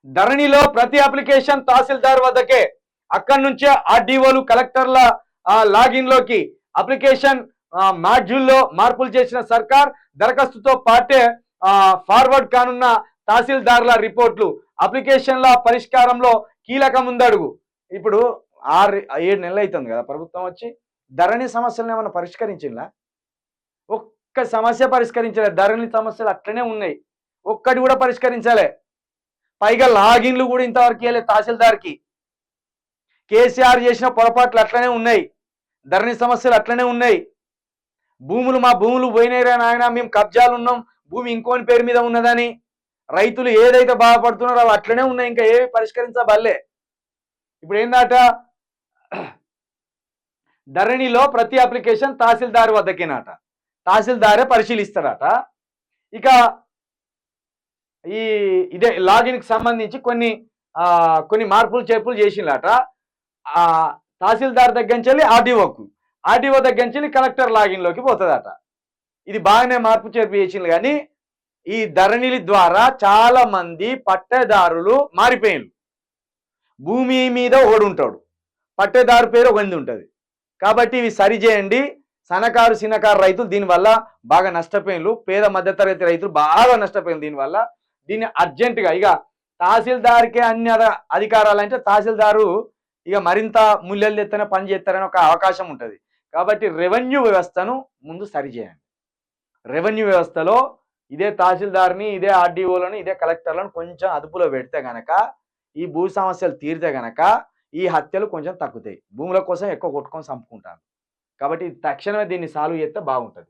ధరణిలో ప్రతి అప్లికేషన్ తహసీల్దార్ వద్దకే. అక్కడి నుంచే ఆర్డీఓలు కలెక్టర్ల లాగిన్ లోకి అప్లికేషన్ మాడ్యూల్లో మార్పులు చేసిన సర్కార్ దరఖాస్తుతో పాటే ఫార్వర్డ్ కానున్న తహసీల్దార్ల రిపోర్ట్లు అప్లికేషన్ల పరిష్కారంలో కీలక ముందడుగు. ఇప్పుడు 6-7 నెలలు అవుతుంది కదా ప్రభుత్వం వచ్చి. ధరణి సమస్యలను ఏమైనా పరిష్కరించిందా? ఒక్క సమస్య పరిష్కరించలేదు. ధరణి సమస్యలు అట్లనే ఉన్నాయి, ఒక్కటి కూడా పరిష్కరించలే. పైగా లాగిన్లు కూడా ఇంతవరకు ఇవ్వలేదు తహసీల్దార్కి. కేసీఆర్ చేసిన పొరపాట్లు అట్లనే ఉన్నాయి, ధరణి సమస్యలు అట్లనే ఉన్నాయి. మా భూములు పోయినాయిరా నాయన, మేము కబ్జాలు ఉన్నాం, భూమి ఇంకోని పేరు మీద ఉన్నదని రైతులు ఏదైతే బాధపడుతున్నారో అవి అట్లనే ఉన్నాయి, ఇంకా ఏవి పరిష్కరించబల్లే. ఇప్పుడు ఏందట, ధరణిలో ప్రతి అప్లికేషన్ తహసీల్దార్ వద్దకేనట, తహసీల్దారే పరిశీలిస్తాడట. ఇక ఇదే లాగిన్కి సంబంధించి కొన్ని మార్పులు చేర్పులు చేసిందట. తహసీల్దార్ దగ్గర నుంచి ఆర్డీఓ దగ్గర నుంచి కలెక్టర్ లాగిన్లోకి పోతుందట. ఇది బాగానే మార్పు చేర్పు చేసింది. కానీ ఈ ధరణి ద్వారా చాలా మంది పట్టేదారులు మారిపోయినారు. భూమి మీద ఒకడు ఉంటాడు, పట్టేదారు పేరు ఒక ఉంటుంది. కాబట్టి ఇవి సరిచేయండి. సన్నకారు చిన్నకారు రైతులు దీనివల్ల బాగా నష్టపోయినారు, పేద మధ్యతరగతి రైతులు బాగా నష్టపోయినారు దీనివల్ల. దీన్ని అర్జెంటుగా ఇక తహసీల్దార్కే అన్ని అధికారాలంటే తహసీల్దారు ఇక మరింత ముల్లెలు ఎత్తనే పని చేస్తారని ఒక అవకాశం ఉంటుంది. కాబట్టి రెవెన్యూ వ్యవస్థను ముందు సరిచేయండి. రెవెన్యూ వ్యవస్థలో ఇదే తహసీల్దార్ని, ఇదే ఆర్డీఓలను, ఇదే కలెక్టర్లను కొంచెం అదుపులో పెడితే గనక, ఈ భూ సమస్యలు తీరితే గనక ఈ హత్యలు కొంచెం తగ్గుతాయి. భూముల కోసం ఎక్కువ కొట్టుకొని చంపుకుంటారు. కాబట్టి తక్షణమే దీన్ని సాల్వ్ చేస్తే బాగుంటుంది.